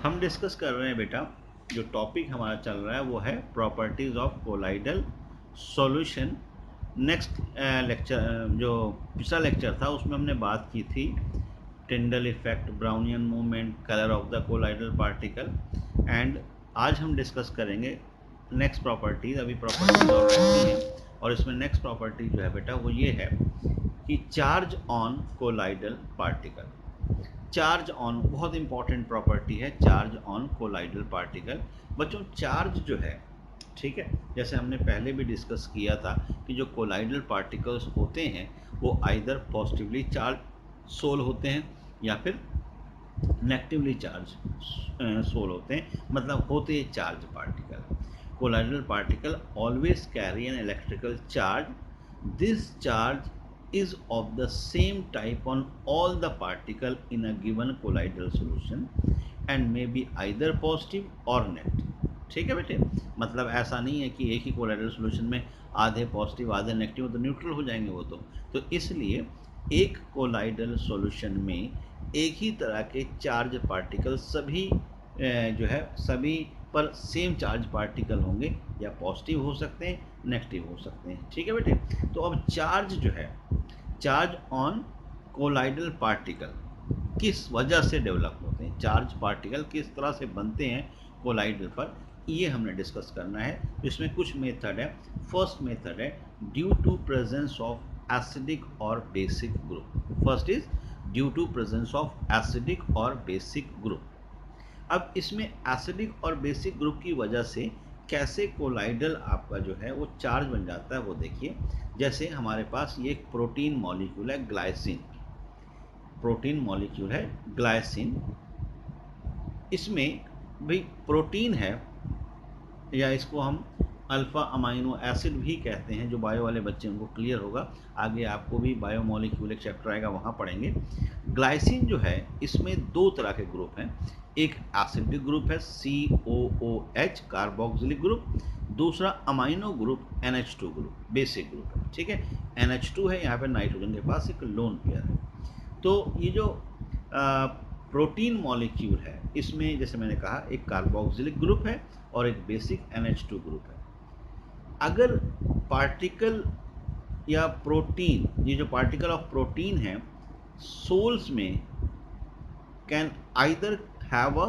हम डिस्कस कर रहे हैं बेटा, जो टॉपिक हमारा चल रहा है वो है properties of colloidal solution. Next lecture जो पिछला लेक्चर था उसमें हमने बात की थी Tyndall effect, Brownian movement, colour of the colloidal particle. And आज हम डिस्कस करेंगे नेक्स्ट प्रॉपर्टीज। अभी प्रॉपर्टीज ऑलरेडी हैं और इसमें नेक्स्ट प्रॉपर्टी जो है बेटा वो ये है कि charge on colloidal particle. Charge on बहुत इंपॉर्टेंट प्रॉपर्टी है, चार्ज ऑन कोलाइडल पार्टिकल। बच्चों चार्ज जो है, ठीक है, जैसे हमने पहले भी डिस्कस किया था कि जो कोलाइडल पार्टिकल्स होते हैं वो आइदर पॉजिटिवली चार्ज सोल होते हैं या फिर नेगेटिवली चार्ज सोल होते हैं, मतलब होते हैं charge particle. Colloidal particle always carry an electrical charge. This charge is of the same type on all the particle in a given colloidal solution and may be either positive or negative. ठीक है बेटे, मतलब ऐसा नहीं है कि एक ही colloidal solution में आधे पॉजिटिव आधे नेगेटिव, तो न्यूट्रल हो जाएंगे वो तो इसलिए एक कोलाइडल सॉल्यूशन में एक ही तरह के चार्ज पार्टिकल सभी जो है सभी पर सेम चार्ज पार्टिकल होंगे, या पॉजिटिव हो सकते हैं नेगेटिव हो सकते हैं। ठीक है बेटे, तो अब चार्ज जो है, चार्ज ऑन कोलाइडल पार्टिकल किस वजह से डेवलप होते हैं, चार्ज पार्टिकल किस तरह से बनते हैं कोलाइडल पर, ये हमने डिस्कस करना है। इसमें कुछ मेथड है। फर्स्ट मेथड है due to presence of acidic और basic group. First is due to presence of acidic और बेसिक ग्रुप। अब इसमें एसिडिक और बेसिक ग्रुप की वजह से कैसे कोलाइडल आपका जो है वो चार्ज बन जाता है वो देखिए। जैसे हमारे पास ये एक प्रोटीन मॉलिक्यूल है ग्लाइसिन, प्रोटीन मॉलिक्यूल है ग्लाइसिन। इसमें भी प्रोटीन है, या इसको हम अल्फा अमाइनो एसिड भी कहते हैं। जो बायो वाले बच्चे उनको क्लियर होगा, आगे आपको भी बायो मॉलिक्यूल एक चैप्टर आएगा वहाँ पढ़ेंगे। ग्लाइसिन जो है इसमें दो तरह के ग्रुप हैं, एक एसिडिक ग्रुप है COOH कार्बोक्सिलिक ग्रुप, दूसरा amino group NH2 group basic group है। ठीक है, NH2 है, यहाँ पे नाइट्रोजन के पास एक लोन पेयर है। तो ये जो प्रोटीन मॉलिक्यूल है इसमें जैसे मैंने कहा एक कार्बोक्सिलिक ग्रुप है और एक बेसिक NH2 ग्रुप है। अगर पार्टिकल या प्रोटीन, ये जो पार्टिकल ऑफ प्रोटीन है सोल्स में can either have a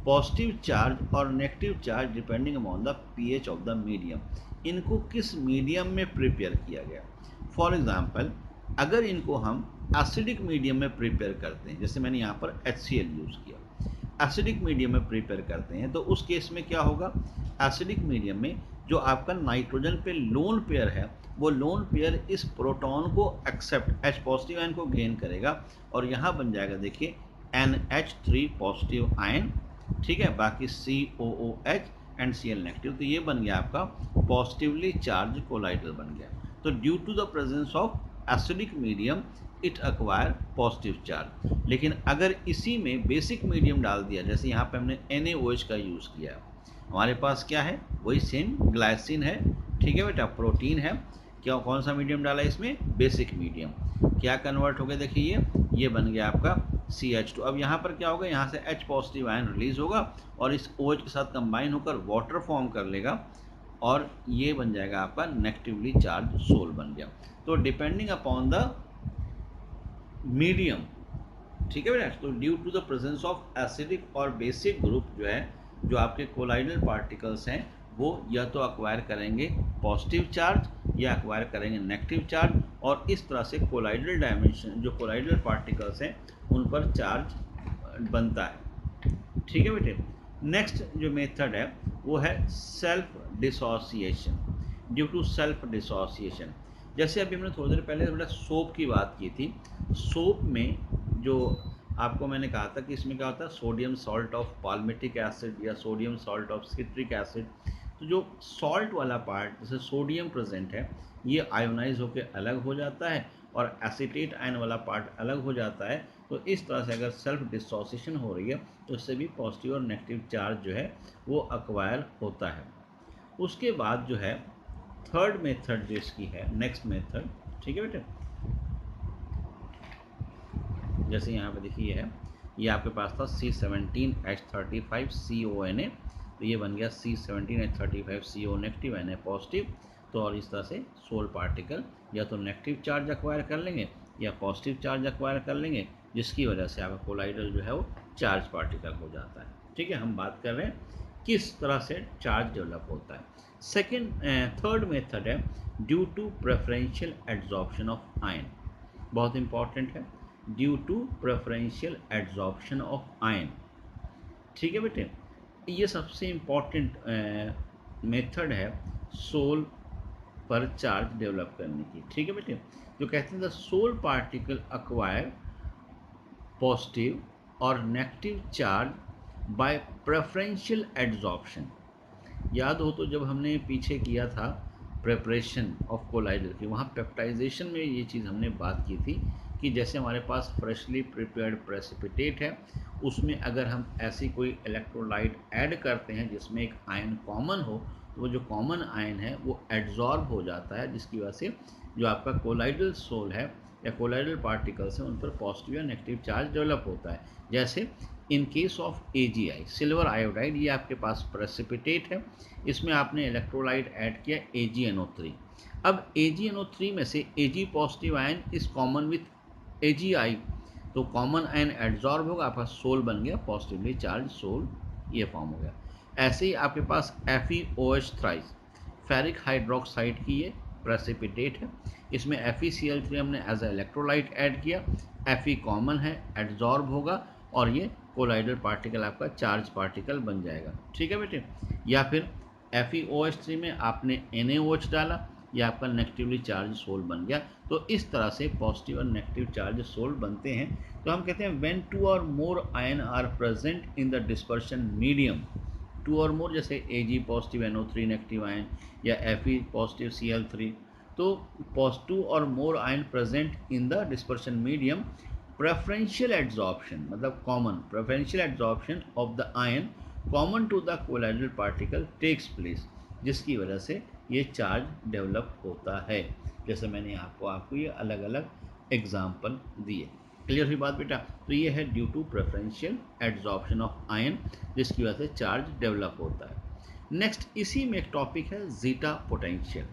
positive charge और negative charge depending upon the pH of the medium. इनको किस मीडियम में प्रिपेयर किया गया। फॉर एग्जाम्पल अगर इनको हम एसिडिक मीडियम में प्रिपेयर करते हैं, जैसे मैंने यहाँ पर HCl यूज़ किया, एसिडिक मीडियम में प्रिपेयर करते हैं, तो उस केस में क्या होगा, एसिडिक मीडियम में जो आपका नाइट्रोजन पे लोन पेयर है वो लोन पेयर इस प्रोटॉन को एक्सेप्ट H पॉजिटिव आयन को गेन करेगा और यहाँ बन जाएगा देखिए NH3 पॉजिटिव आयन। ठीक है, बाकी COOH एंड Cl नेगेटिव, तो ये बन गया आपका पॉजिटिवली चार्ज कोलाइडल बन गया। तो due to the presence of acidic medium it acquire positive charge. लेकिन अगर इसी में बेसिक मीडियम डाल दिया, जैसे यहाँ पे हमने NaOH का यूज़ किया, हमारे पास क्या है वही सेम ग्लाइसिन है। ठीक है बेटा, प्रोटीन है, क्या कौन सा मीडियम डाला इसमें, बेसिक मीडियम, क्या कन्वर्ट हो गया देखिए ये बन गया आपका CH2। अब यहाँ पर क्या होगा, यहाँ से H पॉजिटिव आयन रिलीज होगा और इस OH के साथ कंबाइन होकर वाटर फॉर्म कर लेगा और ये बन जाएगा आपका नेगेटिवली चार्ज सोल बन गया। तो डिपेंडिंग अपॉन द मीडियम, ठीक है बेटा, तो due to the presence of acidic और बेसिक ग्रुप जो है, जो आपके कोलाइडल पार्टिकल्स हैं वो या तो अक्वायर करेंगे पॉजिटिव चार्ज या अक्वायर करेंगे नेगेटिव चार्ज, और इस तरह से कोलाइडल डायमेंशन जो कोलाइडल पार्टिकल्स हैं उन पर चार्ज बनता है। ठीक है बेटे, नेक्स्ट जो मेथड है वो है self dissociation, due to self dissociation. जैसे अभी हमने थोड़ी देर पहले बेटा सोप की बात की थी। सोप में जो आपको मैंने कहा था कि इसमें क्या होता है, sodium salt of palmitic acid या sodium salt of citric acid. तो जो सॉल्ट वाला पार्ट जैसे सोडियम प्रेजेंट है ये आयोनाइज होकर अलग हो जाता है और एसिटेट आयन वाला पार्ट अलग हो जाता है। तो इस तरह से अगर सेल्फ डिसोसिएशन हो रही है तो इससे भी पॉजिटिव और नेगेटिव चार्ज जो है वो अक्वायर होता है। उसके बाद जो है थर्ड मेथड जो इसकी है, नेक्स्ट मेथड, ठीक है बेटे, जैसे यहाँ पे देखिए है ये आपके पास था C17H35CONA, तो ये बन गया C17H35CO नेगेटिव Na पॉजिटिव। तो और इस तरह से सोल पार्टिकल या तो नेगेटिव चार्ज एक्वायर कर लेंगे या पॉजिटिव चार्ज एक्वायर कर लेंगे, जिसकी वजह से आपका कोलाइडल जो है वो चार्ज पार्टिकल हो जाता है। ठीक है, हम बात कर रहे हैं किस तरह से चार्ज डेवलप होता है। थर्ड मेथड है due to preferential adsorption of ion. बहुत इंपॉर्टेंट है, due to preferential adsorption of ion. ठीक है बेटे, ये सबसे इम्पॉर्टेंट मेथड है सोल पर चार्ज डेवलप करने की। ठीक है बेटे, जो कहते हैं the sol particle acquire positive और negative charge by preferential adsorption. याद हो तो जब हमने पीछे किया था प्रेपरेशन ऑफ कोलाइडल की, वहाँ पेप्टाइजेशन में ये चीज़ हमने बात की थी कि जैसे हमारे पास फ्रेशली प्रिपेयर्ड प्रेसिपिटेट है, उसमें अगर हम ऐसी कोई इलेक्ट्रोलाइट ऐड करते हैं जिसमें एक आयन कॉमन हो, तो वो जो कॉमन आयन है वो एड्जॉर्ब हो जाता है, जिसकी वजह से जो आपका कोलाइडल सोल है या कोलाइडल पार्टिकल्स हैं उन पर पॉजिटिव या नेगेटिव चार्ज डेवलप होता है। जैसे in case of AgI, silver iodide, ये आपके पास प्रेसिपिटेट है, इसमें आपने इलेक्ट्रोलाइट ऐड किया AgNO3। अब AgNO3 में से Ag positive ion is common with AgI, तो कॉमन आयन एड्जॉर्ब होगा, आपका सोल बन गया पॉजिटिवली चार्ज सोल, ये फॉर्म हो गया। ऐसे ही आपके पास FeOH थ्राइस, फेरिक हाइड्रोक्साइड की ये प्रेसिपिटेट है, इसमें FeCl3 हमने एज ए इलेक्ट्रोलाइट ऐड किया, Fe कॉमन है, एड्जॉर्ब होगा और ये कोलाइडल पार्टिकल आपका चार्ज पार्टिकल बन जाएगा। ठीक है बेटे, या फिर FeOH3 में आपने NaOH डाला, ये आपका नेगेटिवली चार्ज सोल बन गया। तो इस तरह से पॉजिटिव और नेगेटिव चार्ज सोल बनते हैं। तो हम कहते हैं व्हेन टू और more ion are present in the dispersion medium, two और मोर जैसे Ag positive NO3 negative ion या Fe पॉजिटिव Cl3, तो पॉजिटिव और more ion present in the dispersion medium, preferential adsorption मतलब common preferential adsorption of the ion common to the colloidal particle takes place, जिसकी वजह से ये charge develop होता है। जैसे मैंने आपको ये अलग अलग एग्जाम्पल दिए। क्लियर हुई बात बेटा? तो ये है due to preferential adsorption of ion, जिसकी वजह से चार्ज डेवलप होता है। नेक्स्ट इसी में एक टॉपिक है जीटा पोटेंशियल।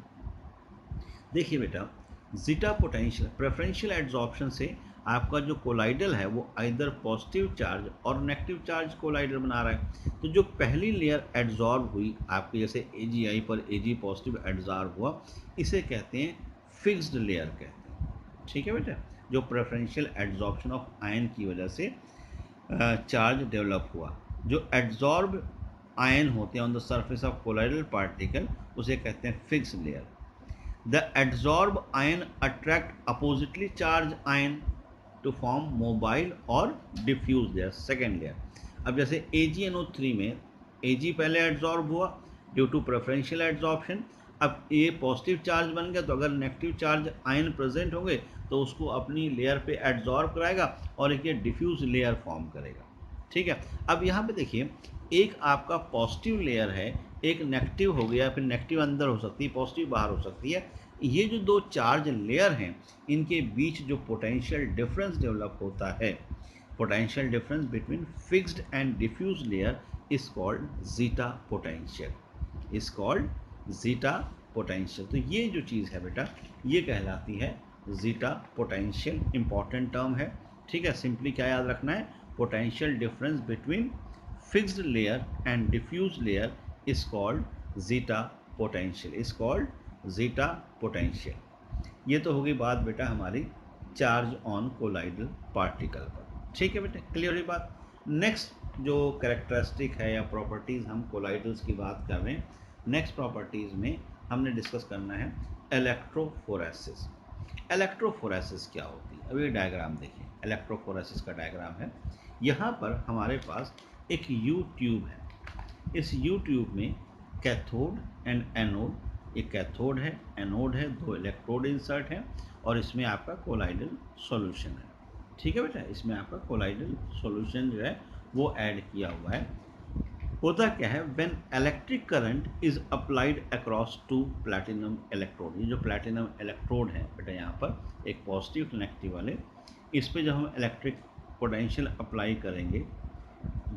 देखिए बेटा, जीटा पोटेंशियल प्रेफरेंशियल एड्जॉर्प्शन से आपका जो कोलाइडल है वो आइदर पॉजिटिव चार्ज और नेगेटिव चार्ज कोलाइडल बना रहा है। तो जो पहली लेयर एड्जॉर्ब हुई आपके, जैसे AgI पर Ag पॉजिटिव एड्जॉर्ब हुआ, इसे कहते हैं फिक्स्ड लेयर कहते हैं। ठीक है बेटा, जो प्रेफरेंशियल एड्जॉर्प्शन ऑफ आयन की वजह से चार्ज डेवलप हुआ। जो एड्जॉर्ब आयन होते हैं on the surface of colloidal particle, उसे कहते हैं fixed layer. The adsorb ion attract oppositely charge ion to form mobile और डिफ्यूज लेयर, सेकेंड लेयर। अब जैसे AgNO3 में Ag पहले एड्जॉर्ब हुआ ड्यू टू प्रेफरेंशियल एड्जॉर्प्शन, अब ये पॉजिटिव चार्ज बन गया, तो अगर नेगेटिव चार्ज आयन प्रेजेंट होंगे तो उसको अपनी लेयर पे एड्जॉर्ब कराएगा और एक ये डिफ्यूज लेयर फॉर्म करेगा। ठीक है, अब यहाँ पे देखिए, एक आपका पॉजिटिव लेयर है, एक नेगेटिव हो गया, फिर नेगेटिव अंदर हो सकती है, पॉजिटिव बाहर हो सकती है। ये जो दो चार्ज लेयर हैं, इनके बीच जो पोटेंशियल डिफरेंस डेवलप होता है, potential difference between fixed and diffuse layer is called zeta potential, is called zeta potential. तो ये जो चीज़ है बेटा, ये कहलाती है जीटा पोटेंशियल। इंपॉर्टेंट टर्म है। ठीक है, सिंपली क्या याद रखना है, potential difference between fixed layer and diffuse layer is called zeta potential, is called zeta potential. ये तो होगी बात बेटा हमारी चार्ज ऑन कोलाइडल पार्टिकल पर। ठीक है बेटा, क्लियर हुई बात? नेक्स्ट जो कैरेक्टरिस्टिक है या प्रॉपर्टीज़ हम कोलाइडल्स की बात कर रहे हैं, नेक्स्ट प्रॉपर्टीज़ में हमने डिस्कस करना है इलेक्ट्रोफोरेसिस। इलेक्ट्रोफोरेसिस क्या होती है? अब ये डायग्राम देखिए, इलेक्ट्रोफोरेसिस का डायग्राम है। यहाँ पर हमारे पास एक यू ट्यूब है। इस यू ट्यूब में कैथोड एंड एनोड, एक कैथोड है, एनोड है, दो इलेक्ट्रोड इंसर्ट हैं और इसमें आपका कोलाइडल सॉल्यूशन है। ठीक है बेटा, इसमें आपका कोलाइडल सॉल्यूशन जो है वो ऐड किया हुआ है। होता क्या है, when electric current is applied across two platinum electrode, ये जो प्लैटिनम इलेक्ट्रोड है बेटा, यहाँ पर एक पॉजिटिव नेगेटिव वाले, इस पे जब हम इलेक्ट्रिक पोटेंशियल अप्लाई करेंगे,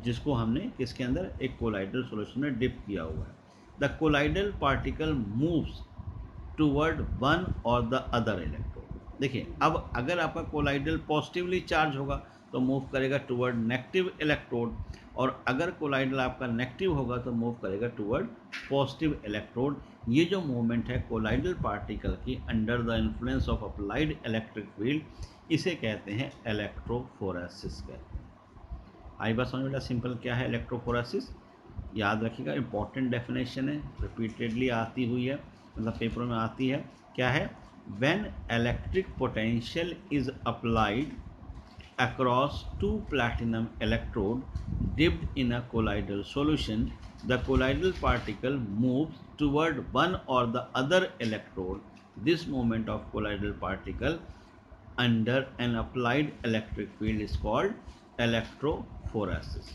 जिसको हमने किसके अंदर, एक कोलाइडल सॉल्यूशन में डिप किया हुआ है। The colloidal particle moves toward one और द अदर इलेक्ट्रोड। देखिए, अब अगर आपका कोलाइडल पॉजिटिवली चार्ज होगा तो मूव करेगा टूवर्ड नेगेटिव इलेक्ट्रोड, और अगर कोलाइडल आपका नेगेटिव होगा तो मूव करेगा टूवर्ड पॉजिटिव इलेक्ट्रोड। ये जो मूवमेंट है कोलाइडल पार्टिकल की under the influence of applied electric field, इसे कहते हैं इलेक्ट्रोफोरेसिस कहते हैं। आई बात समझ में? सिंपल क्या है इलेक्ट्रोफोरेसिस, याद रखिएगा, इंपॉर्टेंट डेफिनेशन है, रिपीटेडली आती हुई है, मतलब पेपरों में आती है। क्या है? When electric potential is applied across two platinum electrode dipped in a colloidal solution, the colloidal particle moves toward one or the other electrode. This movement of colloidal particle under an applied electric field is called electrophoresis.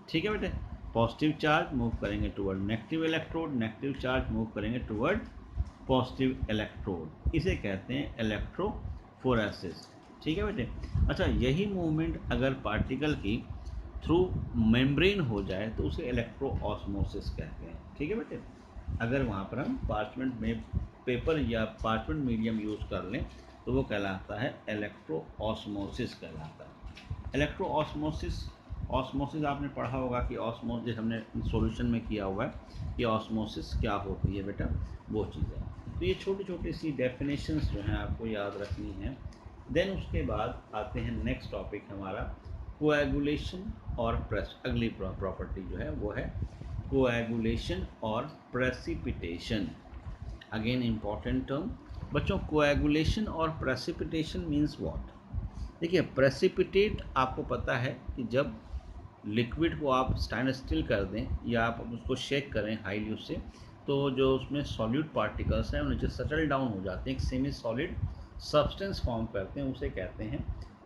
ठीक है बेटे, positive charge move करेंगे toward negative electrode, negative charge move करेंगे toward positive electrode, इसे कहते हैं electrophoresis. ठीक है बेटे। अच्छा, यही मूवमेंट अगर पार्टिकल की थ्रू मेम्ब्रेन हो जाए तो उसे इलेक्ट्रो ऑस्मोसिस कहते हैं। ठीक है बेटे, अगर वहाँ पर हम पार्चमेंट में पेपर या पार्चमेंट मीडियम यूज़ कर लें तो वो कहलाता है इलेक्ट्रो ऑस्मोसिस कहलाता है। इलेक्ट्रो ऑस्मोसिस, ऑस्मोसिस आपने पढ़ा होगा कि ऑस्मोसिस हमने सॉल्यूशन में किया हुआ है कि ऑस्मोसिस क्या होती है बेटा, वो चीज़ है। तो ये छोटी छोटी सी डेफिनेशंस जो हैं आपको याद रखनी है। देन उसके बाद आते हैं नेक्स्ट टॉपिक हमारा कोएगुलेशन और प्रेस। अगली प्रॉपर्टी जो है वो है कोएगुलेशन और प्रेसिपिटेशन। अगेन इंपॉर्टेंट टर्म बच्चों, कोएगुलेशन और प्रेसिपिटेशन मीन्स व्हाट? देखिए, प्रेसिपिटेट आपको पता है कि जब लिक्विड को आप स्टैंड स्टिल कर दें या आप उसको शेक करें हाई उससे, तो जो उसमें सॉल्यूट पार्टिकल्स हैं वो नीचे सेटल डाउन हो जाते हैं, एक सेमी सॉलिड सब्सटेंस फॉर्म करते हैं, उसे कहते हैं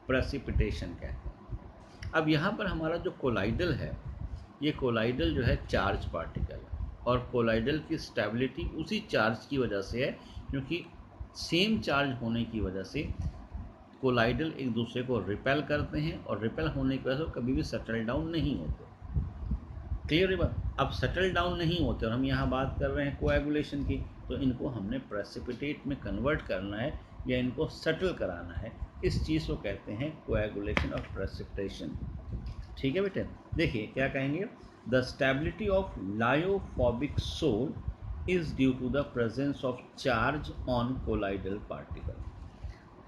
प्रेसिपिटेशन कहते हैं। अब यहाँ पर हमारा जो कोलाइडल है, ये कोलाइडल जो है चार्ज पार्टिकल है, और कोलाइडल की स्टेबिलिटी उसी चार्ज की वजह से है, क्योंकि सेम चार्ज होने की वजह से कोलाइडल एक दूसरे को रिपेल करते हैं, और रिपेल होने की वजह से कभी भी सेटल डाउन नहीं होते। क्लियर है बात? अब सेटल डाउन नहीं होते और हम यहाँ बात कर रहे हैं कोएगुलेशन की, तो इनको हमने प्रेसिपिटेट में कन्वर्ट करना है या इनको सेटल कराना है, इस चीज़ को कहते हैं कोएगुलेशन और प्रेसिपिटेशन। ठीक है बेटे, देखिए क्या कहेंगे, the stability of lyophobic sol is due to the presence of charge on colloidal particle.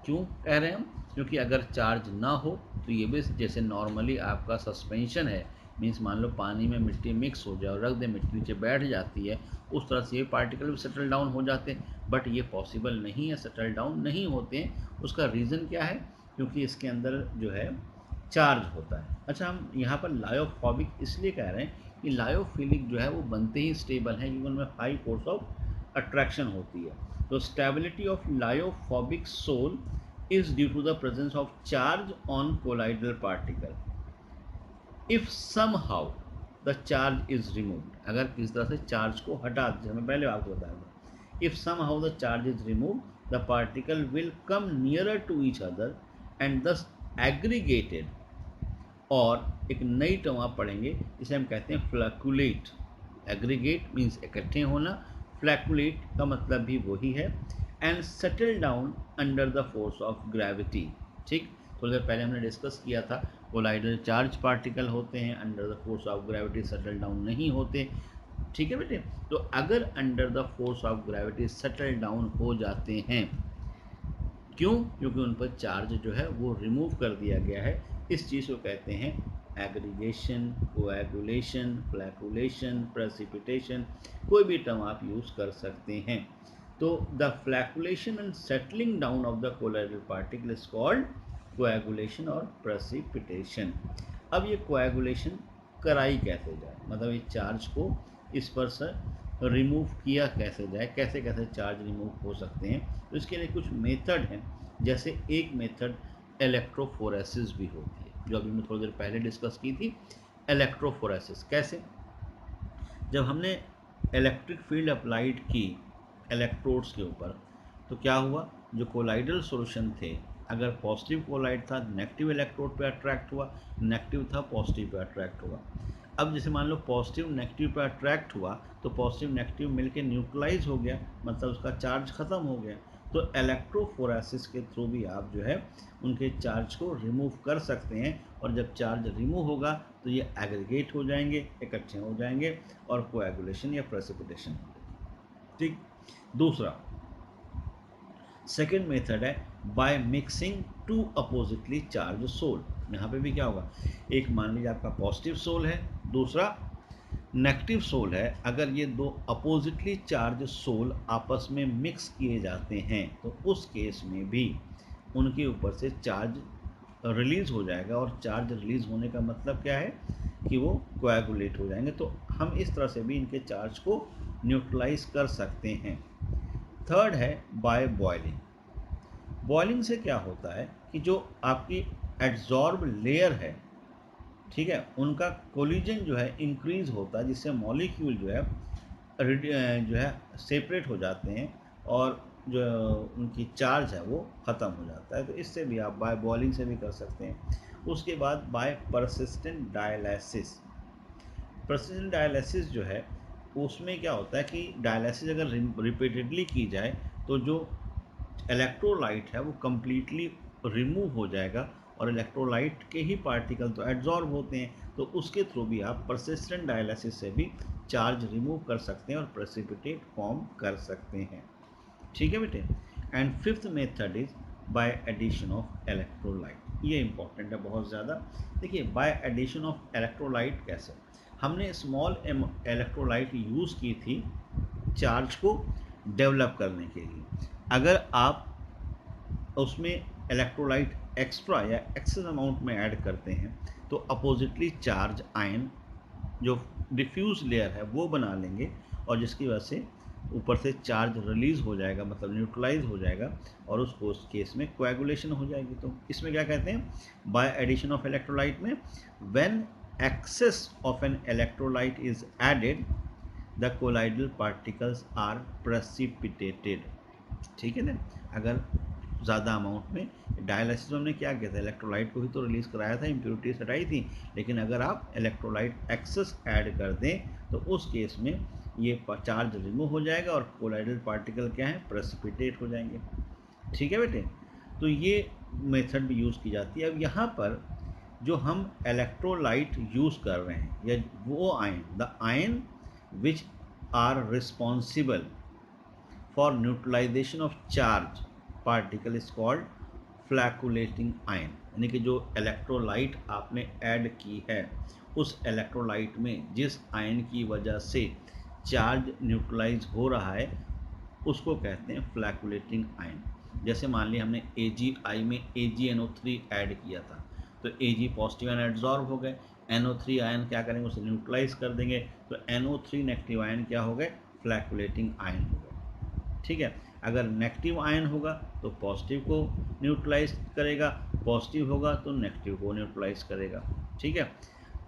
क्यों कह रहे हैं हम? क्योंकि अगर चार्ज ना हो तो ये भी जैसे नॉर्मली आपका सस्पेंशन है, मीन्स मान लो पानी में मिट्टी मिक्स हो जाए और रख दे, मिट्टी नीचे बैठ जाती है, उस तरह से ये पार्टिकल भी सेटल डाउन हो जाते हैं, बट ये पॉसिबल नहीं है, सेटल डाउन नहीं होते हैं। उसका रीज़न क्या है? क्योंकि इसके अंदर जो है चार्ज होता है। अच्छा, हम यहाँ पर लायोफोबिक इसलिए कह रहे हैं कि लायोफिलिक जो है वो बनते ही स्टेबल हैं, क्योंकि उनमें हाई फोर्स ऑफ अट्रैक्शन होती है। तो stability of lyophobic sol is due to the presence of charge on colloidal particle. If somehow the charge is removed, अगर किस तरह से चार्ज को हटा दीजिए, मैं पहले आपको बताया था, if somehow the charge is removed the particle will come nearer to each other and thus aggregated, और एक नई टर्म आप पढ़ेंगे इसे हम कहते हैं फ्लैकुलेट। एग्रीगेट मीन्स इकट्ठे होना, फ्लैकुलेट का मतलब भी वही है, and settle down under the force of gravity. ठीक, थोड़ी देर पहले हमने डिस्कस किया था, कोलाइडल चार्ज पार्टिकल होते हैं, under the force of gravity settle down नहीं होते। ठीक है बेटे, तो अगर under the force of gravity settle down हो जाते हैं, क्यों? क्योंकि उन पर चार्ज जो है वो रिमूव कर दिया गया है। इस चीज़ को कहते हैं एग्रीगेशन, कोएगुलेशन, फ्लैकुलेशन, प्रेसिपिटेशन, कोई भी टर्म आप यूज़ कर सकते हैं। तो the flocculation and settling down of the colloidal particle is called coagulation और प्रेसिपिटेशन। अब ये कोएगुलेशन कराई कैसे जाए, मतलब ये चार्ज को इस पर से रिमूव किया कैसे जाए, कैसे कैसे चार्ज रिमूव हो सकते हैं, तो इसके लिए कुछ मेथड हैं। जैसे एक मेथड इलेक्ट्रोफोरेसिस भी होती है, जो अभी मैं थोड़ी देर पहले डिस्कस की थी। इलेक्ट्रोफोरेसिस कैसे? जब हमने इलेक्ट्रिक फील्ड अप्लाइड की इलेक्ट्रोड्स के ऊपर, तो क्या हुआ, जो कोलाइडल सॉल्यूशन थे अगर पॉजिटिव कोलाइड था नेगेटिव इलेक्ट्रोड पे अट्रैक्ट हुआ, नेगेटिव था पॉजिटिव पे अट्रैक्ट हुआ। अब जैसे मान लो पॉजिटिव नेगेटिव पे अट्रैक्ट हुआ तो पॉजिटिव नेगेटिव मिलके न्यूट्रलाइज हो गया, मतलब उसका चार्ज ख़त्म हो गया। तो इलेक्ट्रोफोरेसिस के थ्रू भी आप जो है उनके चार्ज को रिमूव कर सकते हैं, और जब चार्ज रिमूव होगा तो ये एग्रीगेट हो जाएंगे, इकट्ठे हो जाएंगे और कोएगुलेशन या प्रेसिपिटेशन। ठीक। दूसरा सेकेंड मेथड है by mixing two oppositely charge sol. यहाँ पे भी क्या होगा, एक मान लीजिए आपका पॉजिटिव सोल है, दूसरा नेगेटिव सोल है। अगर ये दो अपोजिटली चार्ज सोल आपस में मिक्स किए जाते हैं तो उस केस में भी उनके ऊपर से चार्ज रिलीज़ हो जाएगा, और चार्ज रिलीज़ होने का मतलब क्या है कि वो कोएगुलेट हो जाएंगे। तो हम इस तरह से भी इनके चार्ज को न्यूट्रलाइज कर सकते हैं। थर्ड है बाय बॉइलिंग। बॉइलिंग से क्या होता है कि जो आपकी एड्जॉर्ब लेयर है, ठीक है, उनका कोलिजन जो है इंक्रीज होता है, जिससे मॉलिक्यूल जो है सेपरेट हो जाते हैं और जो उनकी चार्ज है वो ख़त्म हो जाता है। तो इससे भी आप बाय बॉइलिंग से भी कर सकते हैं। उसके बाद by persistent dialysis. Persistent dialysis जो है उसमें क्या होता है कि डायलिसिस अगर रिपीटेडली की जाए तो जो इलेक्ट्रोलाइट है वो कम्प्लीटली रिमूव हो जाएगा, और इलेक्ट्रोलाइट के ही पार्टिकल तो एड्जॉर्ब होते हैं, तो उसके थ्रू भी आप परसिस्टेंट डायलिसिस से भी चार्ज रिमूव कर सकते हैं और प्रेसिपिटेट फॉर्म कर सकते हैं। ठीक है बेटे। And fifth method is by addition of electrolyte. ये इंपॉर्टेंट है बहुत ज़्यादा। देखिए बाय एडिशन ऑफ इलेक्ट्रोलाइट कैसे, हमने स्मॉल इलेक्ट्रोलाइट यूज़ की थी चार्ज को डेवलप करने के लिए। अगर आप उसमें इलेक्ट्रोलाइट एक्स्ट्रा या एक्सेस अमाउंट में ऐड करते हैं तो अपोजिटली चार्ज आयन जो डिफ्यूज लेयर है वो बना लेंगे, और जिसकी वजह से ऊपर से चार्ज रिलीज हो जाएगा, मतलब न्यूट्रलाइज हो जाएगा, और उस केस में कोएगुलेशन हो जाएगी। तो इसमें क्या कहते हैं बाय एडिशन ऑफ इलेक्ट्रोलाइट में, when excess of an electrolyte is added the colloidal particles are precipitated. ठीक है ना। अगर ज़्यादा अमाउंट में डायलिसिस में हमने क्या किया था, इलेक्ट्रोलाइट को ही तो रिलीज़ कराया था, इम्प्योरिटीज हटाई थी, लेकिन अगर आप इलेक्ट्रोलाइट एक्सेस ऐड कर दें तो उस केस में ये चार्ज रिमूव हो जाएगा और कोलाइडल पार्टिकल क्या है प्रेसिपिटेट हो जाएंगे। ठीक है बेटे। तो ये मेथड भी यूज़ की जाती है। अब यहाँ पर जो हम इलेक्ट्रोलाइट यूज़ कर रहे हैं या वो ion, the ion which are responsible for neutralisation of charge particle is called flocculating ion. यानी कि जो इलेक्ट्रोलाइट आपने ऐड की है उस इलेक्ट्रोलाइट में जिस आयन की वजह से चार्ज न्यूट्रलाइज हो रहा है उसको कहते हैं फ्लैकुलेटिंग आयन। जैसे मान लिया हमने AgI में AgNO3 ऐड किया था, तो Ag पॉजिटिव आयन एड्जॉर्ब हो गए, NO3 आयन क्या करेंगे उसे न्यूट्रलाइज कर देंगे, तो NO3 नेगेटिव आयन क्या हो गए फ्लैकुलेटिंग आयन हो गए। ठीक है। अगर नेगेटिव आयन होगा तो पॉजिटिव को न्यूट्रलाइज करेगा, पॉजिटिव होगा तो नेगेटिव को न्यूट्रलाइज करेगा। ठीक है।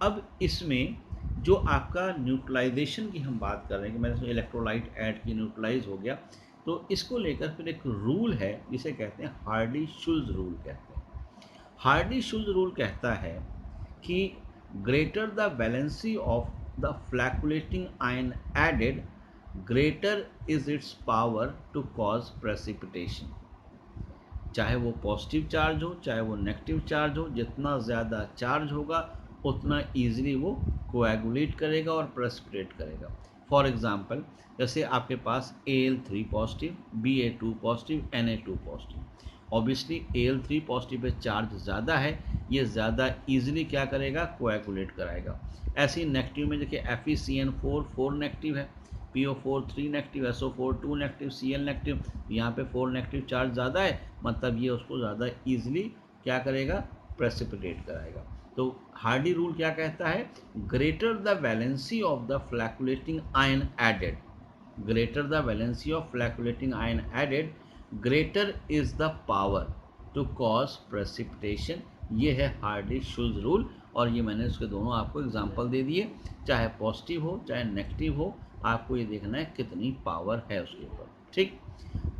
अब इसमें जो आपका न्यूट्रलाइजेशन की हम बात कर रहे हैं कि मैंने इलेक्ट्रोलाइट ऐड की न्यूट्रलाइज हो गया, तो इसको लेकर फिर एक रूल है जिसे कहते हैं हार्डी-शुल्ज़ रूल कहते हैं। हार्डी-शुल्ज़ रूल कहता है कि greater the valency of the flocculating ion added greater is its power to cause precipitation. चाहे वो पॉजिटिव चार्ज हो चाहे वो नेगेटिव चार्ज हो, जितना ज़्यादा चार्ज होगा उतना ईजिली वो कोएगुलेट करेगा और प्रेसिपिटेट करेगा। फॉर एग्जांपल जैसे आपके पास Al3 positive, Ba2 positive, Na2 positive. Obviously Al3 positive pay charge ज़्यादा है, ये ज़्यादा ईजिली क्या करेगा कोएगुलेट कराएगा। ऐसे ही नेगेटिव में देखिए FeCN4 4 नेगटिव है, PO4 3 negative, SO4 2 negative, Cl negative, यहाँ पे 4 नेगटिव चार्ज ज़्यादा है, मतलब ये उसको ज़्यादा ईजिली क्या करेगा प्रेसिपिटेट कराएगा। तो हार्डी रूल क्या कहता है, greater the valency of the flocculating ion added, greater the valency of flocculating ion added greater is the power to cause precipitation. ये है हार्डी-शुल्ज़ रूल, और ये मैंने उसके दोनों आपको एग्जांपल दे दिए, चाहे पॉजिटिव हो चाहे नेगेटिव हो, आपको ये देखना है कितनी पावर है उसके ऊपर। ठीक।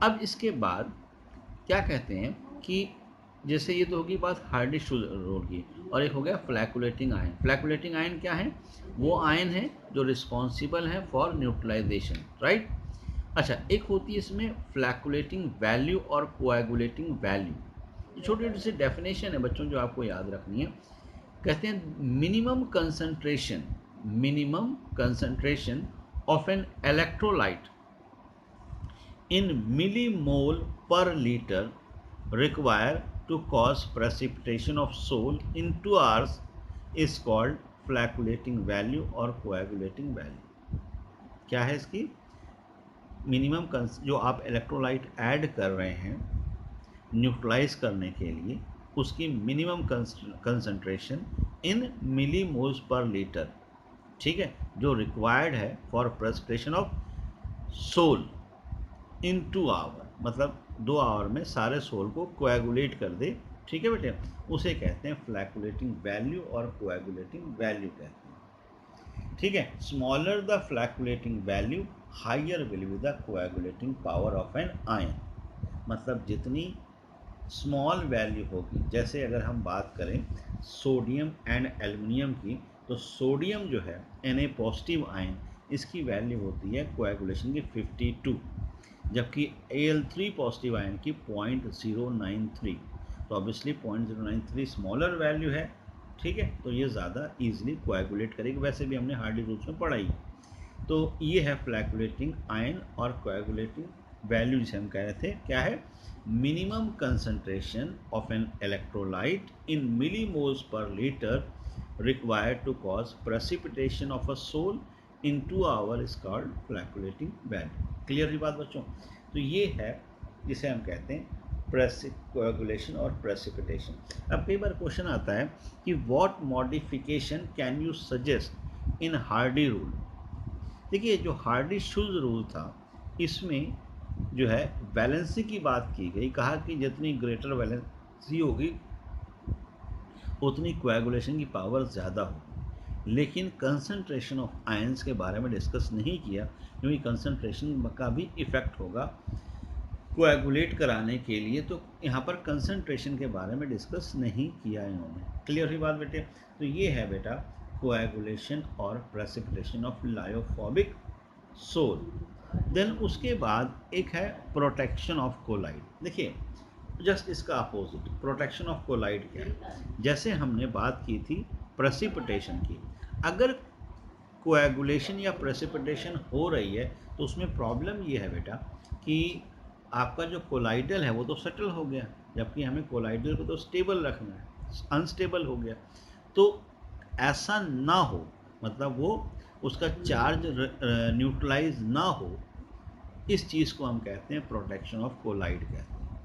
अब इसके बाद क्या कहते हैं कि जैसे ये तो होगी बात हार्डिश रोल की, और एक हो गया फ्लैकुलेटिंग आयन। फ्लैकुलेटिंग आयन क्या है? वो आयन है जो रिस्पॉन्सिबल है फॉर न्यूट्रलाइजेशन, राइट। अच्छा, एक होती है इसमें फ्लैकुलेटिंग वैल्यू और कोएगुलेटिंग वैल्यू। छोटी छोटी सी डेफिनेशन है बच्चों जो आपको याद रखनी है। कहते हैं minimum concentration of an electrolyte in millimole per liter required to cause precipitation of Sol in 2 hours is called फ्लैकुलेटिंग value और कोएगुलेटिंग वैल्यू। क्या है इसकी? मिनिमम जो आप इलेक्ट्रोलाइट ऐड कर रहे हैं न्यूट्रलाइज करने के लिए, उसकी minimum concentration in millimoles per litre, ठीक है, जो रिक्वायर्ड है for precipitation of sol in 2 hour, मतलब 2 आवर में सारे सोल को कोएगुलेट कर दे, ठीक है बेटे, उसे कहते हैं फ्लैकुलेटिंग वैल्यू और कोएगुलेटिंग वैल्यू कहते हैं, ठीक है। Smaller the flocculating value higher will be the coagulating power of an ion. मतलब जितनी स्मॉल वैल्यू होगी, जैसे अगर हम बात करें सोडियम एंड एल्युमिनियम की, तो सोडियम जो है Na पॉजिटिव आयन, इसकी वैल्यू होती है कोएगुलेशन की 52, जबकि Al3 पॉजिटिव आयन की 0.093। तो ऑब्वियसली 0.093 स्मॉलर वैल्यू है, ठीक है, तो ये ज़्यादा ईजिली कोएगुलेट करेगी। वैसे भी हमने हार्डी रूल्स में पढ़ा ही। तो ये है फ्लैकुलेटिंग आयन और कोएगुलेटिंग वैल्यू, जिसे हम कह रहे थे क्या है? Minimum concentration of an electrolyte in millimoles per litre required to cause precipitation of a sol in 2 hour is called flocculating value. Clear हुई बात बच्चों? तो ये है जिसे हम कहते हैं कोएगुलेशन और प्रेसिपिटेशन। अब कई बार क्वेश्चन आता है कि what modification can you suggest in Hardy rule. देखिए, जो हार्डी शुल्ज रूल था, इसमें जो है वैलेंसी की बात की गई, कहा कि जितनी ग्रेटर वैलेंसी होगी उतनी कोएगुलेशन की पावर ज़्यादा होगी, लेकिन कंसंट्रेशन ऑफ आयंस के बारे में डिस्कस नहीं किया, क्योंकि कंसंट्रेशन का भी इफ़ेक्ट होगा कोएगुलेट कराने के लिए, तो यहाँ पर कंसंट्रेशन के बारे में डिस्कस नहीं किया इन्होंने। क्लियर हुई बात बेटे? तो ये है बेटा कोएगुलेशन और precipitation of lyophobic sol. Then उसके बाद एक है प्रोटेक्शन ऑफ कोलाइड। देखिए, जस्ट इसका अपोजिट प्रोटेक्शन ऑफ कोलाइड क्या है? जैसे हमने बात की थी प्रेसिपिटेशन की, अगर कोएगुलेशन या प्रेसिपिटेशन हो रही है तो उसमें प्रॉब्लम ये है बेटा कि आपका जो कोलाइडल है वो तो सेटल हो गया, जबकि हमें कोलाइडल को तो स्टेबल रखना है, अनस्टेबल हो गया। तो ऐसा ना हो, मतलब वो उसका चार्ज न्यूट्रलाइज ना हो, इस चीज़ को हम कहते हैं प्रोटेक्शन ऑफ कोलाइड कहते हैं,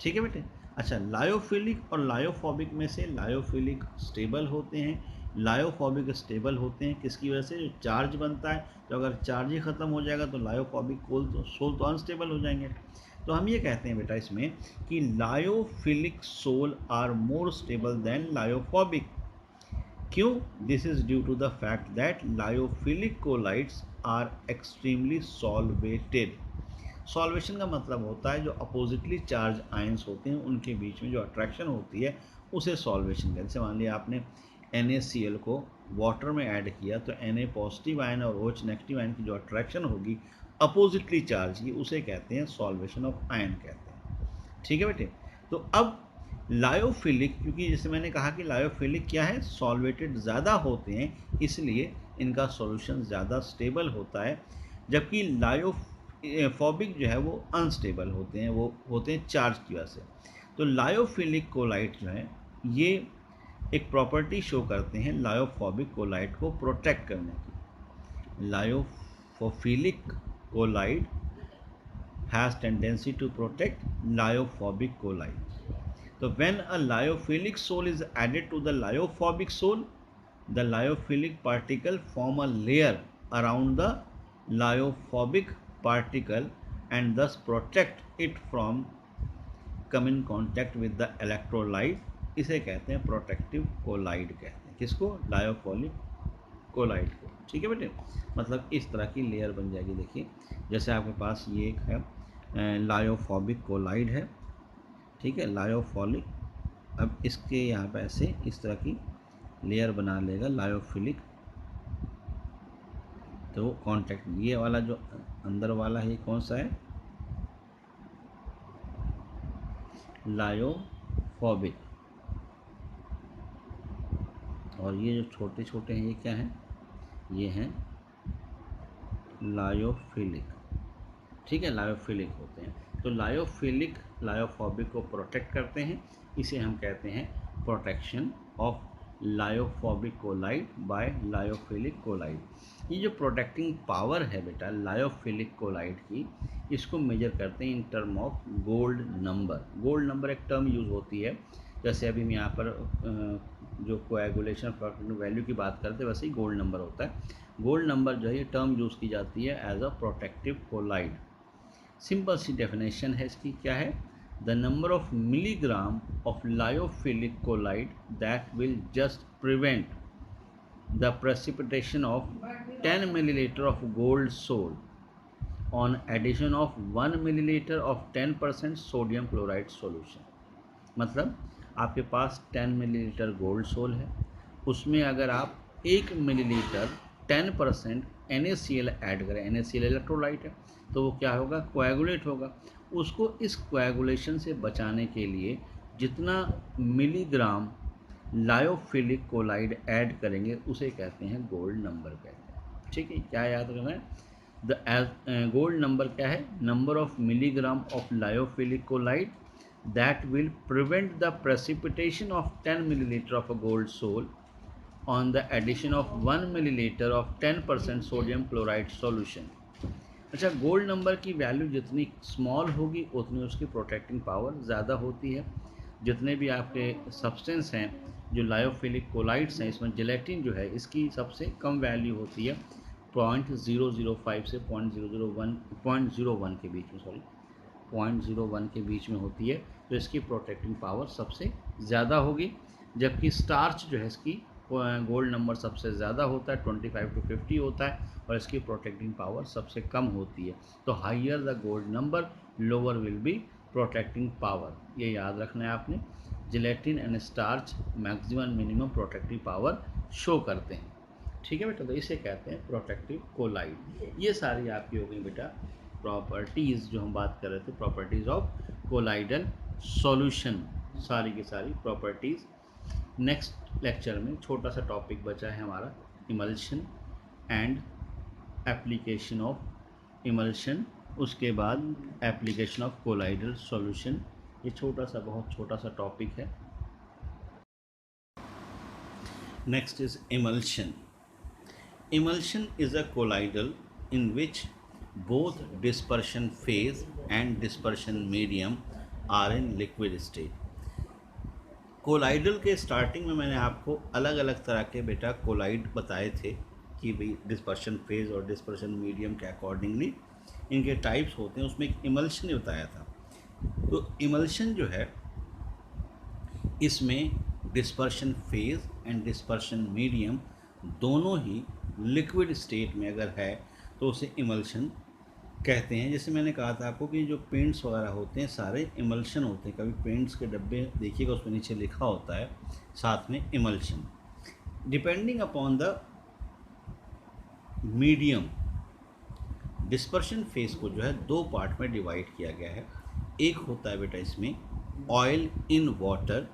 ठीक है बेटे। अच्छा, लायोफिलिक और लायोफोबिक में से लायोफिलिक स्टेबल होते हैं, लायोफोबिक स्टेबल होते हैं किसकी वजह से? जो चार्ज बनता है, तो अगर चार्ज ही ख़त्म हो जाएगा तो लायोफोबिक सोल तो अनस्टेबल हो जाएंगे। तो हम ये कहते हैं बेटा इसमें कि lyophilic sol are more stable than lyophobic. क्यों? This is due to the fact that lyophilic colloids are extremely solvated. Solvation का मतलब होता है जो अपोजिटली चार्ज आयंस होते हैं उनके बीच में जो अट्रैक्शन होती है उसे सॉल्वेशन कहते हैं। जैसे मान लिया आपने NaCl को वाटर में ऐड किया, तो Na पॉजिटिव आयन और OH नेगेटिव आयन की जो अट्रैक्शन होगी अपोजिटली चार्ज की, उसे कहते हैं सॉल्वेशन ऑफ आयन कहते हैं, ठीक है बेटे। तो अब लायोफिलिक, क्योंकि जैसे मैंने कहा कि लायोफिलिक क्या है? सॉल्वेटेड ज़्यादा होते हैं, इसलिए इनका सॉल्यूशन ज़्यादा स्टेबल होता है, जबकि लायोफोबिक जो है वो अनस्टेबल होते हैं, वो होते हैं चार्ज की वजह से। तो लायोफिलिक कोलाइड जो है ये एक प्रॉपर्टी शो करते हैं लायोफोबिक कोलाइड को प्रोटेक्ट करने की। लायोफोफिलिक collide has tendency to protect lyophobic colloid. So when a lyophilic soul is added to the lyophobic soul, the lyophilic particle form a layer around the lyophobic particle and thus protect it from come in contact with the electrolyte. इसे कहते हैं protective collide कहते हैं। किसको? लायोफोलिक collide को, ठीक है बेटे। मतलब इस तरह की लेयर बन जाएगी। देखिए, जैसे आपके पास ये एक है लायोफोबिक कोलाइड है, ठीक है, लायोफिलिक। अब इसके यहाँ पे ऐसे इस तरह की लेयर बना लेगा लायोफिलिक, तो कांटेक्ट ये वाला जो अंदर वाला है कौन सा है, लायोफोबिक। और ये जो छोटे छोटे हैं ये क्या हैं, ये हैं लायोफिलिक। ठीक है, लायोफिलिक होते हैं। तो लायोफिलिक लायोफोबिक को प्रोटेक्ट करते हैं, इसे हम कहते हैं protection of lyophobic colloid by lyophilic colloid. ये जो प्रोटेक्टिंग पावर है बेटा लायोफिलिक कोलाइड की, इसको मेजर करते हैं in term of gold number. Gold number एक टर्म यूज़ होती है, जैसे अभी हम यहाँ पर जो कोएगुलेशन फैक्टर वैल्यू की बात करते हैं वैसे ही गोल्ड नंबर होता है। गोल्ड नंबर जो है ये टर्म यूज़ की जाती है as a protective colloid. Simple सी डेफिनेशन है इसकी, क्या है, the number of milligram of lyophilic colloid that will just prevent the precipitation of 10 milliliter of gold salt on addition of 1 milliliter of 10% sodium chloride solution। मतलब आपके पास 10 millilitre gold soul है, उसमें अगर आप 1 मिलीलीटर 10% NaCl ऐड करें, NaCl electrolyte है, तो वो क्या होगा, कोएगुलेट होगा। उसको इस कोएगुलेशन से बचाने के लिए जितना मिलीग्राम लायोफिलिक कोलाइड ऐड करेंगे उसे कहते हैं गोल्ड नंबर कहते हैं। ठीक है, क्या याद रखना है, द गोल्ड नंबर क्या है, number of milligram of lyophilic colloid that will prevent the precipitation of 10 milliliter of a gold salt on the addition of 1 milliliter of 10% sodium chloride solution। अच्छा, गोल्ड नंबर की value जितनी small होगी उतनी उसकी protecting power ज़्यादा होती है। जितने भी आपके सब्सटेंस हैं जो लायोफिलिक कोलाइड्स हैं, इसमें जिलेटिन जो है इसकी सबसे कम वैल्यू होती है 0.005 से 0.001 के बीच में, 0.01 के बीच में होती है, तो इसकी प्रोटेक्टिंग पावर सबसे ज़्यादा होगी। जबकि स्टार्च जो है इसकी गोल्ड नंबर सबसे ज़्यादा होता है, 25 to 50 होता है, और इसकी प्रोटेक्टिंग पावर सबसे कम होती है। तो higher the gold number lower will be protecting power, ये याद रखना है आपने। Gelatin and starch maximum minimum protective power show करते हैं। ठीक है बेटा, तो इसे कहते हैं प्रोटेक्टिव कोलाइड। ये सारी आपकी हो गई बेटा प्रॉपर्टीज़ जो हम बात कर रहे थे, प्रॉपर्टीज़ ऑफ कोलाइडल सॉल्यूशन, सारी की सारी प्रॉपर्टीज़। नेक्स्ट लेक्चर में छोटा सा टॉपिक बचा है हमारा, emulsion and application of emulsion, उसके बाद एप्लीकेशन ऑफ कोलाइडल सॉल्यूशन। ये छोटा सा, बहुत छोटा सा टॉपिक है। Next is emulsion. Emulsion is a colloidal in which both dispersion phase and dispersion medium are in liquid state। Colloidal के स्टार्टिंग में मैंने आपको अलग अलग तरह के बेटा कोलाइड बताए थे कि भाई डिस्पर्शन फेज और डिस्पर्शन मीडियम के अकॉर्डिंगली इनके टाइप्स होते हैं, उसमें एक इमल्शन ने बताया था। तो इमल्शन जो है इसमें dispersion phase and dispersion medium दोनों ही लिक्विड स्टेट में अगर है तो उसे इमल्शन कहते हैं। जैसे मैंने कहा था आपको कि जो पेंट्स वगैरह होते हैं सारे इमल्शन होते हैं। कभी पेंट्स के डब्बे देखिएगा उसमें नीचे लिखा होता है साथ में emulsion. Depending upon the medium, dispersion face को जो है दो पार्ट में डिवाइड किया गया है। एक होता है बेटा इसमें oil in water,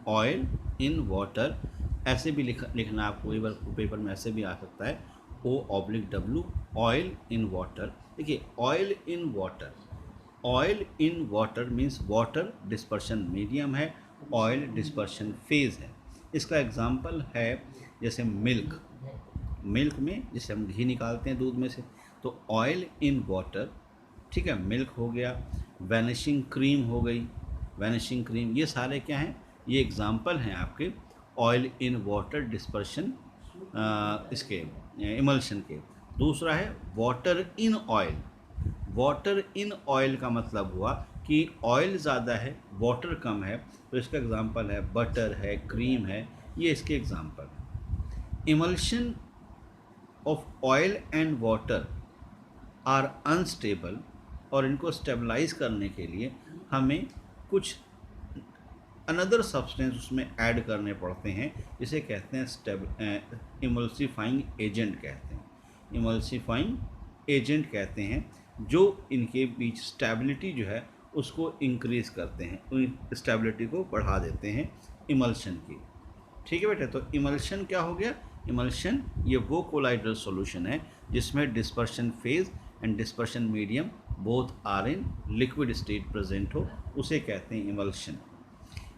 oil in water, ऐसे भी लिखना आपको पेपर में ऐसे भी आ सकता है O/W, ऑयल इन वाटर। देखिए oil in water, oil in water means water dispersion medium है, ऑयल डिस्पर्शन फेज है। इसका एग्जांपल है जैसे मिल्क, मिल्क में जैसे हम घी निकालते हैं दूध में से, तो ऑयल इन वाटर, ठीक है, मिल्क हो गया। वैनिशिंग क्रीम हो गई, वैनिशिंग क्रीम, ये सारे क्या हैं, ये एग्जांपल हैं आपके ऑयल इन वाटर डिस्पर्शन इसके इमल्शन के। दूसरा है water in oil. Water in oil का मतलब हुआ कि ऑयल ज़्यादा है वाटर कम है, तो इसका एग्जांपल है बटर है, क्रीम है, ये इसके एग्जांपल है। Emulsion of oil and water are unstable, और इनको स्टेबलाइज करने के लिए हमें कुछ अनदर सब्सटेंस उसमें ऐड करने पड़ते हैं, जिसे कहते हैं इमल्सिफाइंग एजेंट कहते हैं। इमल्सिफाइंग एजेंट कहते हैं, जो इनके बीच स्टेबिलिटी जो है उसको इंक्रीज़ करते हैं, स्टेबिलिटी को बढ़ा देते हैं इमल्शन की। ठीक है बेटा, तो इमल्शन क्या हो गया? इमल्शन ये वो कोलाइडल सॉल्यूशन है जिसमें dispersion phase and dispersion medium both are in liquid state present हो, उसे कहते हैं इमल्शन।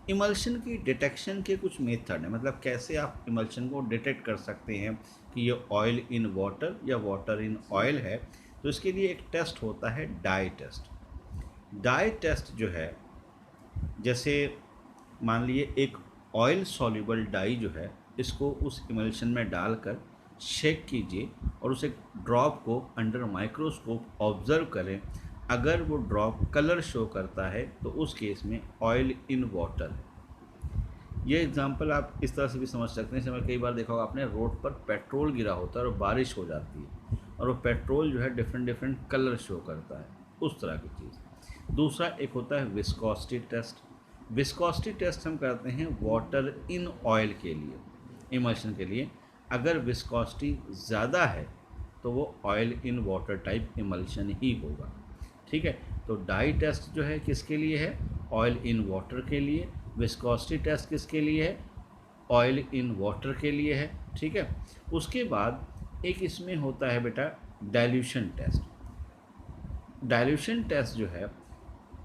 इमल्शन की डिटेक्शन के कुछ मेथड हैं, मतलब कैसे आप इमल्शन को डिटेक्ट कर सकते हैं कि ये ऑयल इन वाटर या वाटर इन ऑयल है। तो इसके लिए एक टेस्ट होता है डाई टेस्ट। डाई टेस्ट जो है, जैसे मान लिए एक ऑयल सॉल्युबल डाई जो है, इसको उस इमल्शन में डालकर शेक कीजिए और उस एक ड्रॉप को अंडर माइक्रोस्कोप ऑब्जर्व करें। अगर वो ड्रॉप कलर शो करता है तो उस केस में ऑयल इन वाटर है। ये एग्जांपल आप इस तरह से भी समझ सकते हैं, जैसे कई बार देखा होगा आपने, रोड पर पेट्रोल गिरा होता है और बारिश हो जाती है और वो पेट्रोल जो है डिफरेंट डिफरेंट कलर शो करता है, उस तरह की चीज़। दूसरा एक होता है विस्कोसिटी टेस्ट। विस्कोसिटी टेस्ट हम करते हैं वाटर इन ऑयल के लिए, इमल्शन के लिए। अगर विस्कोसिटी ज़्यादा है तो वो oil in water type emulsion ही होगा। ठीक है, तो डाई टेस्ट जो है किसके लिए है? ऑयल इन वाटर के लिए। विस्कोसिटी टेस्ट किसके लिए है? ऑयल इन वाटर के लिए है। ठीक है, उसके बाद एक इसमें होता है बेटा डाइल्यूशन टेस्ट। डाइल्यूशन टेस्ट जो है,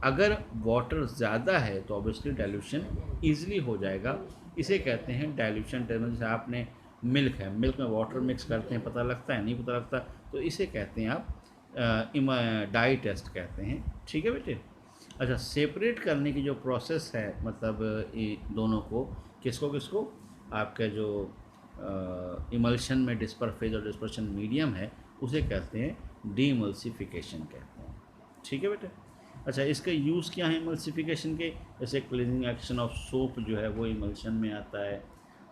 अगर वाटर ज़्यादा है तो ऑब्वियसली डाइल्यूशन ईजिली हो जाएगा, इसे कहते हैं डाइल्यूशन टेस्ट। जैसे आपने मिल्क है, मिल्क में वाटर मिक्स करते हैं, पता लगता है? नहीं पता लगता, तो इसे कहते हैं आप डाई टेस्ट कहते हैं। ठीक है बेटे। अच्छा, सेपरेट करने की जो प्रोसेस है, मतलब ये दोनों को, किसको किसको, आपका जो इमल्शन में डिस्पर फेज और डिस्पर्शन मीडियम है, उसे कहते हैं डीमल्सिफिकेशन कहते हैं। ठीक है बेटे। अच्छा, इसके यूज़ क्या है इमल्सिफिकेशन के? जैसे क्लीनिंग एक्शन ऑफ सोप जो है वो इमल्शन में आता है।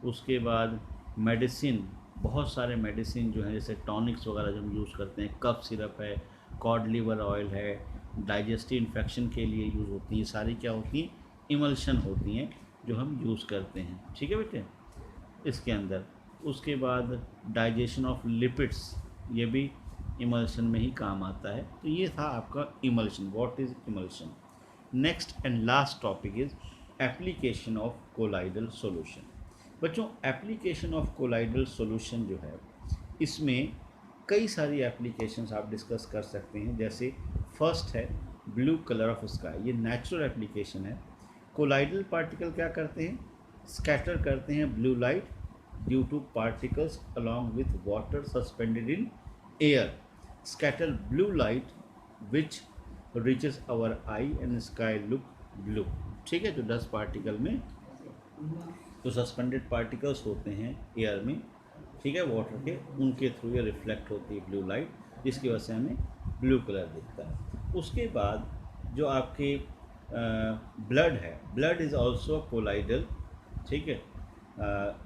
उसके बाद मेडिसिन, बहुत सारे मेडिसिन जो हैं, जैसे टॉनिक्स वगैरह जो हम यूज़ करते हैं, कफ सिरप है, कॉड लिवर ऑयल है, डाइजेस्टिव इन्फेक्शन के लिए यूज़ होती हैं, सारी क्या होती हैं? इमल्शन होती हैं जो हम यूज़ करते हैं। ठीक है बेटे, इसके अंदर। उसके बाद डाइजेशन ऑफ लिपिड्स, ये भी इमल्शन में ही काम आता है। तो ये था आपका emulsion, what is emulsion. Next and last topic is application of colloidal solution. बच्चों, एप्लीकेशन ऑफ कोलाइडल सॉल्यूशन जो है, इसमें कई सारी एप्लीकेशंस आप डिस्कस कर सकते हैं। जैसे फर्स्ट है ब्लू कलर ऑफ स्काई, ये नेचुरल एप्लीकेशन है। कोलाइडल पार्टिकल क्या करते हैं? स्कैटर करते हैं blue light due to particles along with water suspended in air, scatter blue light which reaches our eye and sky look blue. ठीक है, जो 10 पार्टिकल में जो सस्पेंडेड पार्टिकल्स होते हैं एयर में, ठीक है, वाटर के, उनके थ्रू ये रिफ्लेक्ट होती है ब्लू लाइट, जिसकी वजह से हमें ब्लू कलर दिखता है। उसके बाद जो आपके ब्लड है, ब्लड इज़ ऑल्सो कोलाइडल। ठीक है,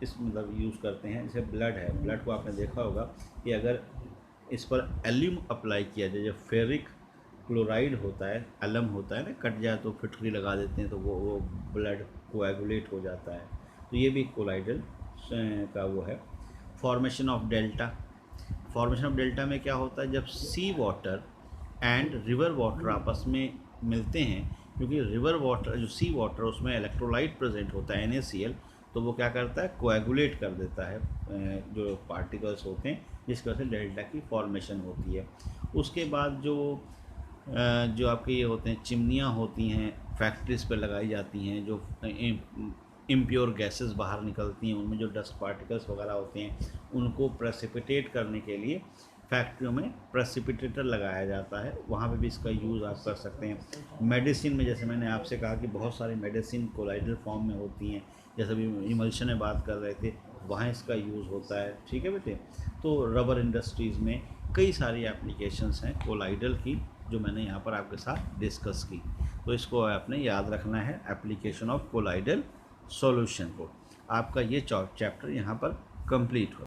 इस मतलब यूज़ करते हैं। जैसे ब्लड है, ब्लड को आपने देखा होगा कि अगर इस पर एल्यूम अप्लाई किया जाए, जब फेरिक क्लोराइड होता है, एलम होता है ना, कट जाए तो फिटकरी लगा देते हैं तो वो ब्लड कोएगुलेट हो जाता है। तो ये भी कोलाइडल का वो है। Formation of delta, formation of delta में क्या होता है? जब सी वाटर एंड रिवर वाटर आपस में मिलते हैं, क्योंकि रिवर वाटर जो सी वाटर उसमें इलेक्ट्रोलाइट प्रेजेंट होता है NaCl, तो वो क्या करता है? कोएगुलेट कर देता है जो पार्टिकल्स होते हैं, जिसकी वजह से डेल्टा की फॉर्मेशन होती है। उसके बाद जो आपके ये होते हैं, चिमनियाँ होती हैं, फैक्ट्रीज पर लगाई जाती हैं, जो इम्प्योर गैसेस बाहर निकलती हैं, उनमें जो डस्ट पार्टिकल्स वगैरह होते हैं, उनको प्रेसिपिटेट करने के लिए फैक्ट्रियों में प्रेसिपिटेटर लगाया जाता है, वहाँ पे भी इसका यूज़ आप कर सकते हैं। मेडिसिन में, जैसे मैंने आपसे कहा कि बहुत सारी मेडिसिन कोलाइडल फॉर्म में होती हैं, जैसे अभी इमल्शन में बात कर रहे थे, वहाँ इसका यूज़ होता है। ठीक है बेटे। तो रबर इंडस्ट्रीज़ में कई सारी एप्लीकेशंस हैं कोलाइडल की, जो मैंने यहाँ पर आपके साथ डिस्कस की। तो इसको आपने याद रखना है, एप्लीकेशन ऑफ कोलाइडल सॉल्यूशन को। आपका ये चैप्टर यहाँ पर कंप्लीट हो।